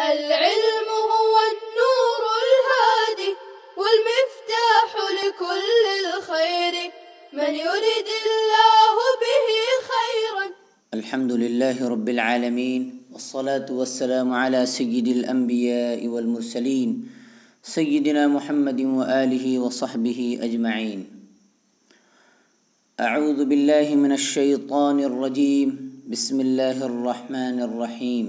العلم هو النور الهادي والمفتاح لكل الخير من يرد الله به خيرا. الحمد لله رب العالمين والصلاة والسلام على سيد الأنبياء والمرسلين سيدنا محمد وآله وصحبه أجمعين. أعوذ بالله من الشيطان الرجيم. بسم الله الرحمن الرحيم.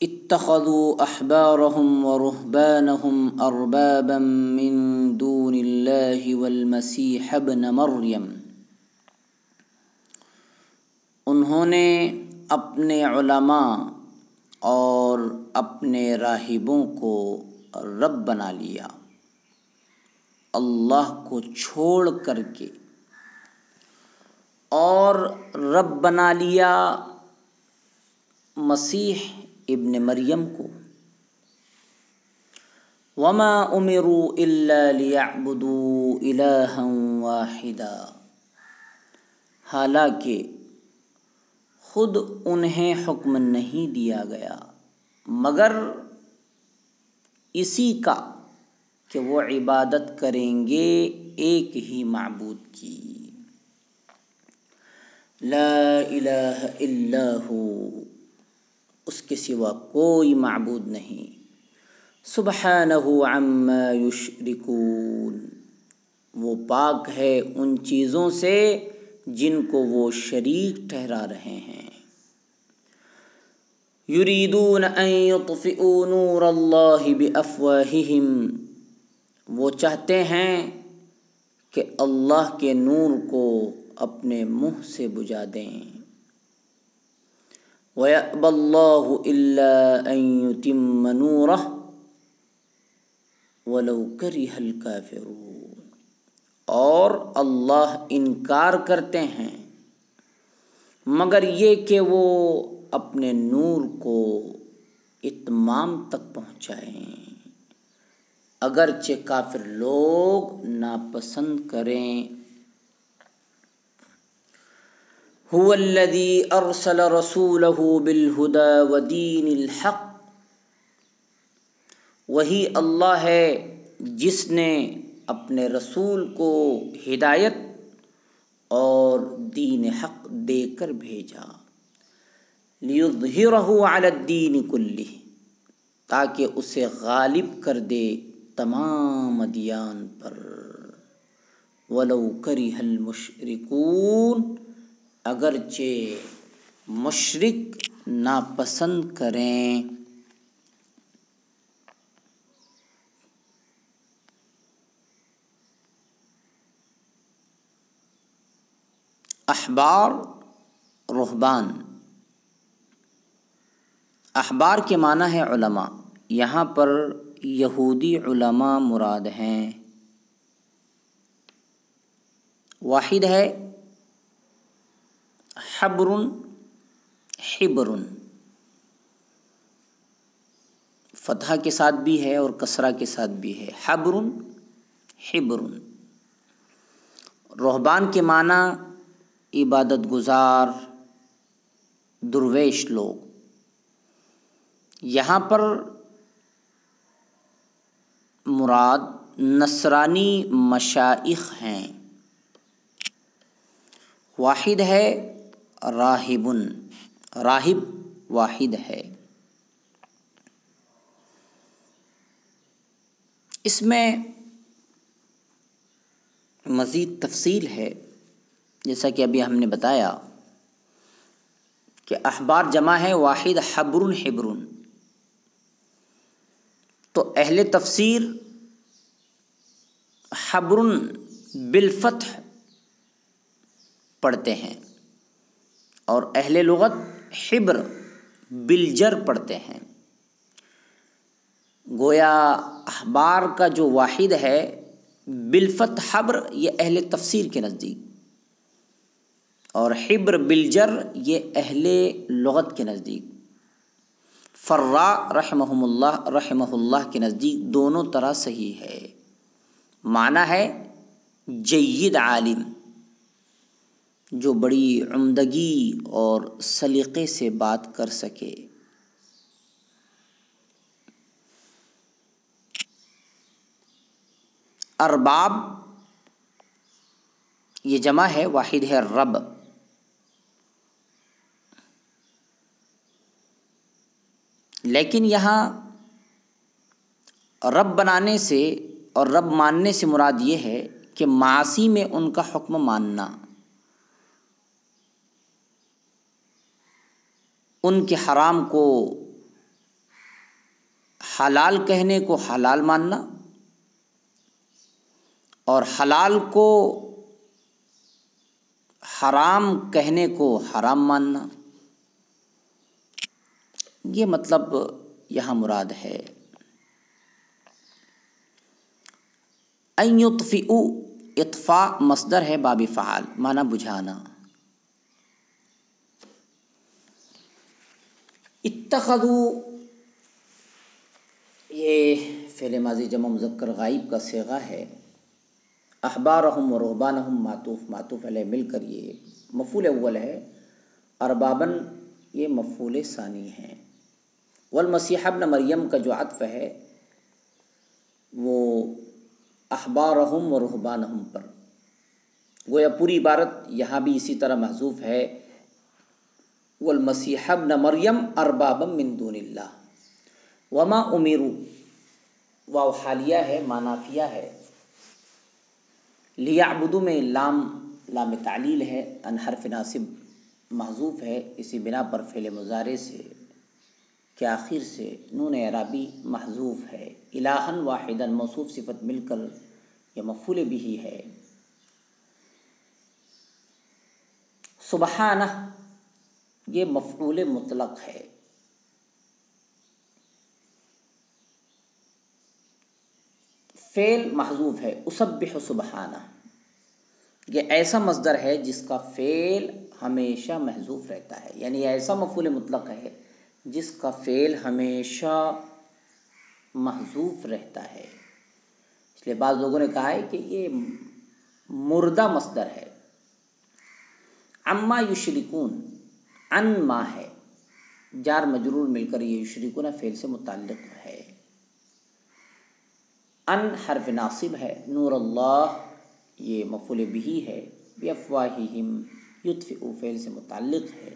اتخذوا أحبارهم ورهبانهم أربابا من دون الله والمسيح ابن مريم. انہوں نے اپنے علماء اور اپنے راہبوں کو رب بنا لیا اللہ کو چھوڑ کر کے، اور رب بنا لیا مسیح ابن مریم کو. وما امروا الا ليعبدوا الها واحدا. حالانکہ خود انہیں حکم نہیں دیا گیا مگر اسی کا کہ وہ عبادت کریں گے ایک ہی معبود کی. لا الہ الا ہو، اس کے سوا کوئی معبود نہیں. سبحانہ عما یشرکون، وہ پاک ہے ان چیزوں سے جن کو وہ شریک ٹھہرا رہے ہیں. یریدون ان یطفئوا نور اللہ بافواہہم، وہ چاہتے ہیں کہ اللہ کے نور کو اپنے منہ سے بجھا دیں. وَيَأْبَى اللَّهُ إِلَّا أَن يُتِمَّ نُورَهُ وَلَوْ كَرِهَ الْكَافِرُونَ. اور اللہ انکار کرتے ہیں مگر یہ کہ وہ اپنے نور کو اتمام تک پہنچائیں اگرچہ کافر لوگ ناپسند کریں. هو الذی ارسل رسولہ بالہدی ودین الحق، وہی اللہ ہے جس نے اپنے رسول کو ہدایت اور دین حق دے کر بھیجا. لیظہرہ علی الدین کلہ، تاکہ اسے غالب کر دے تمام ادیان پر. ولو کرہ المشرکون، اگرچہ مشرک ناپسند کریں. احبار، رہبان. احبار کے معنی ہے علماء. یہاں پر یہودی علماء مراد ہیں. واحد ہے حبر، حبر، فتحہ کے ساتھ بھی ہے اور کسرہ کے ساتھ بھی ہے. حبر، حبر. رہبان کے معنی عبادت گزار، درویش لوگ. یہاں پر مراد نصرانی مشائخ ہیں. واحد ہے راہب، راہب واحد ہے. اس میں مزید تفصیل ہے، جیسا کہ ابھی ہم نے بتایا کہ احبار جمع ہے واحد، حبر، حبر. تو اہل تفسیر حبر بالفتح پڑھتے ہیں اور اہل لغت حبر بالجر پڑھتے ہیں. گویا احبار کا جو واحد ہے بالفتح حبر، یہ اہل تفسیر کے نزدیک، اور حبر بالجر یہ اہل لغت کے نزدیک. فرا رحمہ اللہ کے نزدیک دونوں طرح صحیح ہے. معنی ہے جید عالم، جو بڑی عمدگی اور سلیقے سے بات کر سکے۔ ارباب یہ جمع ہے، واحد ہے رب۔ لیکن یہاں رب بنانے سے اور رب ماننے سے مراد یہ ہے کہ معاصی میں ان کا حکم ماننا، ان کے حرام کو حلال کہنے کو حلال ماننا اور حلال کو حرام کہنے کو حرام ماننا، یہ مطلب یہاں مراد ہے۔ ان یطفئوا، اطفاء مصدر ہے باب فعال، معنی بجھانا۔ اتخذوا یہ فعل ماضی جمع مذکر غائب کا صیغہ ہے۔ احبارہم و رہبانہم معطوف علیہ مل کر یہ مفعول اول ہے، اربابن یہ مفعول ثانی ہے۔ والمسیح ابن مریم کا جو عطف ہے وہ احبارہم و رہبانہم پر، گویا پوری عبارت یہاں بھی اسی طرح محذوف ہے، والمسیح ابن مریم اربابا من دون اللہ۔ وما امروا، واو حالیہ ہے مانافیہ ہے، لیعبدوا میں لام تعلیل ہے، ان حرف ناصب محذوف ہے، اسی بنا پر فعل مضارع سے کے آخر سے نون اعرابی محذوف ہے۔ الہا واحدا موصوف صفت مل کر یہ مفعول بھی ہے۔ سبحانہ یہ مفعول مطلق ہے۔ فعل محذوف ہے، اسبح سبحانہ، یہ ایسا مصدر ہے جس کا فعل ہمیشہ محذوف رہتا ہے، یعنی ایسا مفعول مطلق ہے جس کا فعل ہمیشہ محذوف رہتا ہے۔ اس لیے بعض لوگوں نے کہا ہے کہ یہ مردہ مصدر ہے۔ عما یشرکون، عن ما ہے، جار مجرور مل کر یہ یشرکون فعل سے متعلق ہے۔ ان حرف ناصب ہے، نور اللہ یہ مفعول بھی ہے، بافواہہم یطفئ فعل سے متعلق ہے۔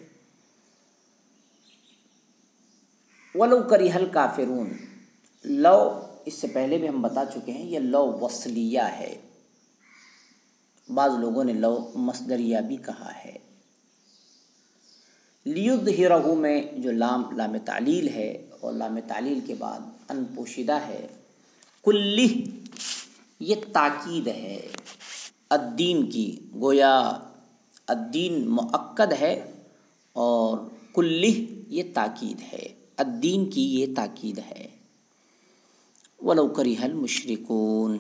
ولو کرہ الکافرون، لو اس سے پہلے بھی ہم بتا چکے ہیں، یہ لو وصلیہ ہے، بعض لوگوں نے لو مصدریہ بھی کہا ہے۔ لیظہرہ میں جو لام تعلیل ہے اور لام تعلیل کے بعد ان پوشیدہ ہے، کلہ یہ تاکید ہے الدین کی، گویا الدین مؤکد ہے اور کلہ یہ تاکید ہے، الدین کی یہ تاکید ہے۔ ولو کرہ المشرکون،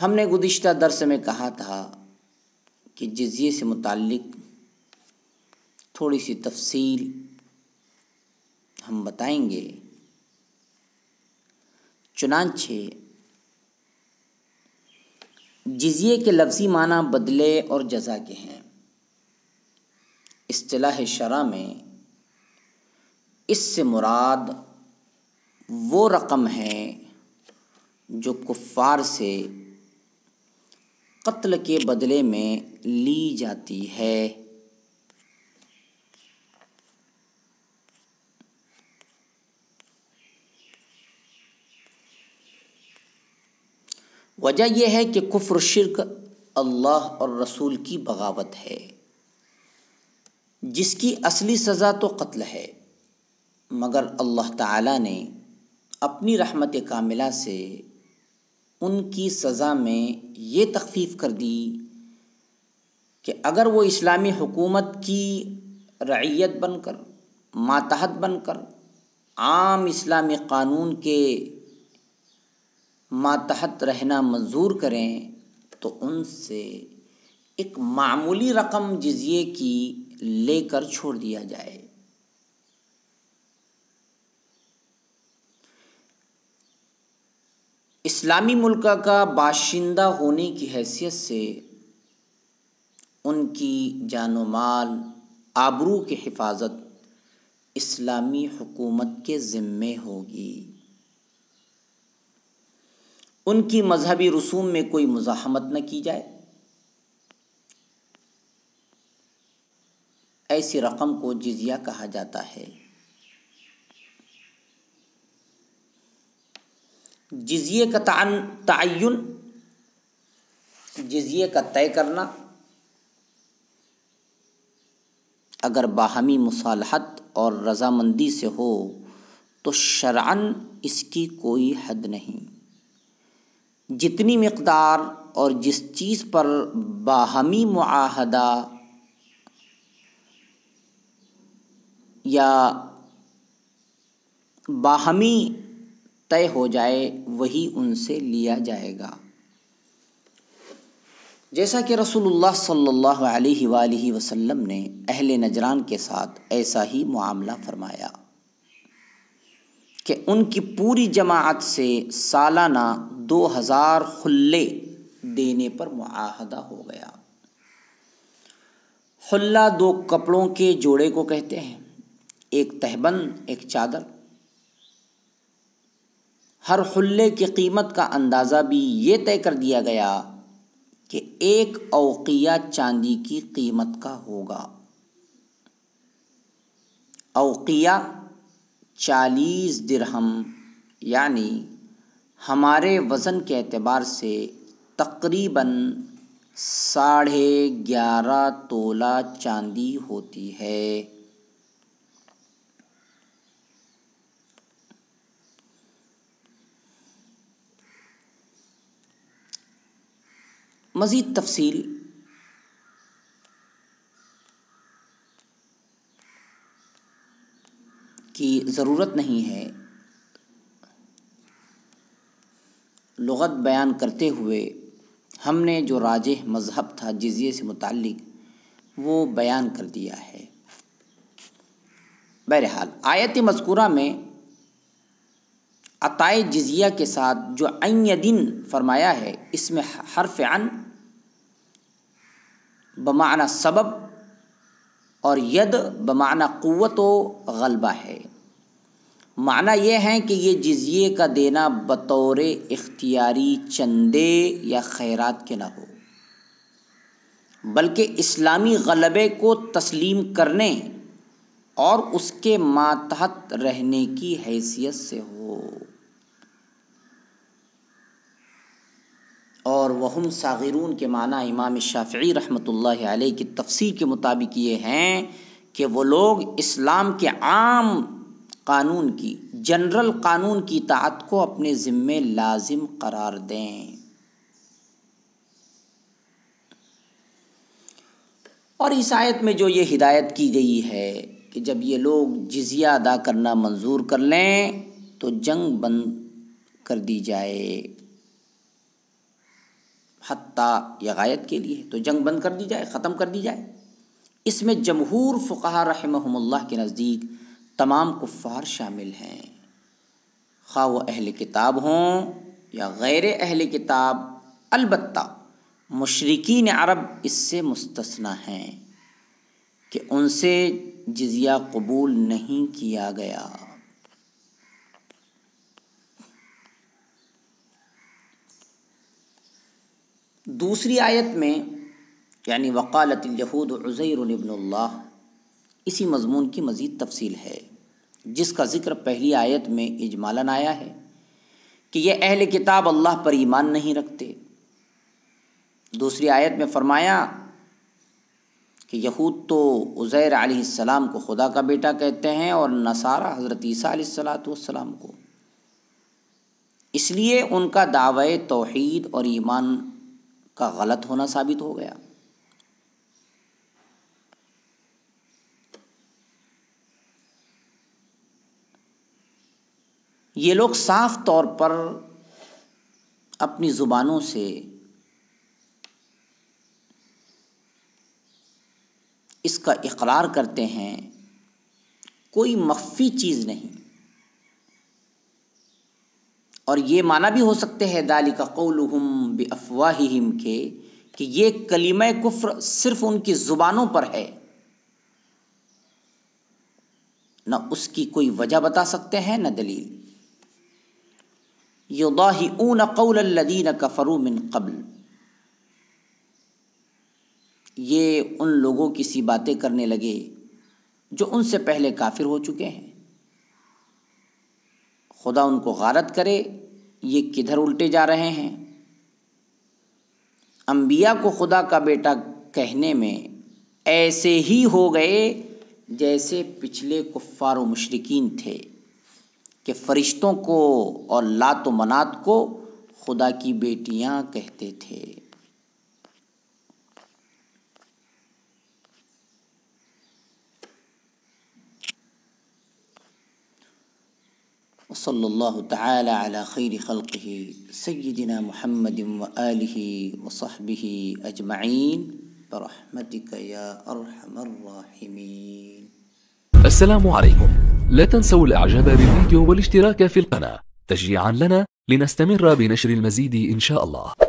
ہم نے گزشتہ درس میں کہا تھا کہ جزیے سے متعلق تھوڑی سی تفصیل ہم بتائیں گے، چنانچہ جزیے کے لفظی معنی بدلے اور جزا کے ہیں۔ اصطلاح شرع میں اس سے مراد وہ رقم ہے جو کفار سے قتل کے بدلے میں لی جاتی ہے۔ وجہ یہ ہے کہ کفر و شرک اللہ اور رسول کی بغاوت ہے، جس کی اصلی سزا تو قتل ہے، مگر اللہ تعالیٰ نے اپنی رحمت کاملہ سے ان کی سزا میں یہ تخفیف کر دی کہ اگر وہ اسلامی حکومت کی رعیت بن کر، ماتحت بن کر، عام اسلامی قانون کے ماتحت رہنا منظور کریں تو ان سے ایک معمولی رقم جزیے کی لے کر چھوڑ دیا جائے۔ اسلامی ملک کا باشندہ ہونے کی حیثیت سے ان کی جان و مال آبرو کی حفاظت اسلامی حکومت کے ذمے ہوگی۔ ان کی مذہبی رسوم میں کوئی مزاحمت نہ کی جائے۔ ایسی رقم کو جزیہ کہا جاتا ہے۔ جزیے کا تعین، جزیے کا طے کرنا، اگر باہمی مصالحت اور رضامندی سے ہو تو شرعاً اس کی کوئی حد نہیں۔ جتنی مقدار اور جس چیز پر باہمی معاہدہ یا باہمی طے ہو جائے وہی ان سے لیا جائے گا، جیسا کہ رسول اللہ صلی اللہ علیہ وآلہ وسلم نے اہل نجران کے ساتھ ایسا ہی معاملہ فرمایا کہ ان کی پوری جماعت سے سالانہ 2000 خلے دینے پر معاہدہ ہو گیا۔ خلہ 2 کپڑوں کے جوڑے کو کہتے ہیں، ایک تہبند ایک چادر۔ ہر خلے کی قیمت کا اندازہ بھی یہ طے کر دیا گیا کہ 1 اوقیہ چاندی کی قیمت کا ہوگا۔ اوقیہ 40 درہم، یعنی ہمارے وزن کے اعتبار سے تقریباً 11.5 تولہ چاندی ہوتی ہے۔ مزید تفصیل کی ضرورت نہیں ہے۔ لغت بیان کرتے ہوئے ہم نے جو راجح مذہب تھا جزیے سے متعلق وہ بیان کر دیا ہے۔ بہرحال آیت مذکورہ میں عطائے جزیہ کے ساتھ جو عن یدن فرمایا ہے، اس میں حرف عن بمعنی سبب اور ید بمعنی قوت و غلبہ ہے۔ معنی یہ ہے کہ یہ جزیے کا دینا بطور اختیاری چندے یا خیرات کے نہ ہو، بلکہ اسلامی غلبے کو تسلیم کرنے اور اس کے ماتحت رہنے کی حیثیت سے ہو۔ اور وہم صاغرون کے معنی امام شافعی رحمۃ اللہ علیہ کی تفسیر کے مطابق یہ ہیں کہ وہ لوگ اسلام کے عام قانون کی، جنرل قانون کی اطاعت کو اپنے ذمے لازم قرار دیں۔ اور اس آیت میں جو یہ ہدایت کی گئی ہے کہ جب یہ لوگ جزیہ ادا کرنا منظور کر لیں تو جنگ بند کر دی جائے، حتیٰ یہ غایت کے لیے تو جنگ بند کر دی جائے، ختم کر دی جائے۔ اس میں جمہور فقہا رحمہم اللہ کے نزدیک تمام کفار شامل ہیں، خواہ وہ اہل کتاب ہوں یا غیر اہل کتاب، البتہ مشرکین عرب اس سے مستثنی ہیں کہ ان سے جزیہ قبول نہیں کیا گیا۔ دوسری آیت میں یعنی وقالت الیہود عزیر ابن اللہ، اسی مضمون کی مزید تفصیل ہے، جس کا ذکر پہلی آیت میں اجمالاً آیا ہے کہ یہ اہل کتاب اللہ پر ایمان نہیں رکھتے۔ دوسری آیت میں فرمایا کہ یہود تو عزیر علیہ السلام کو خدا کا بیٹا کہتے ہیں اور نصارہ حضرت عیسیٰ علیہ السلام کو، اس لیے ان کا دعوی توحید اور ایمان کا غلط ہونا ثابت ہو گیا۔ یہ لوگ صاف طور پر اپنی زبانوں سے اس کا اقرار کرتے ہیں، کوئی مخفی چیز نہیں، اور یہ معنی بھی ہو سکتے ہیں ذالک قولہم بافواہہم کہ یہ کلمہ کفر صرف ان کی زبانوں پر ہے، نہ اس کی کوئی وجہ بتا سکتے ہیں نہ دلیل۔ یضاہئون قول الذین کفروا من قبل، یہ ان لوگوں کی سی باتیں کرنے لگے جو ان سے پہلے کافر ہو چکے ہیں۔ خدا ان کو غارت کرے، یہ کدھر الٹے جا رہے ہیں۔ انبیاء کو خدا کا بیٹا کہنے میں ایسے ہی ہو گئے جیسے پچھلے کفار و مشرکین تھے کہ فرشتوں کو اور لات و منات کو خدا کی بیٹیاں کہتے تھے۔ صلی اللہ تعالی علی خیر خلقہ سیدنا محمد وآلہ وصحبہ اجمعین برحمتک یا ارحم الراحمین۔ السلام عليكم. لا تنسوا الاعجاب بالفيديو والاشتراك في القناة تشجيعا لنا لنستمر بنشر المزيد إن شاء الله.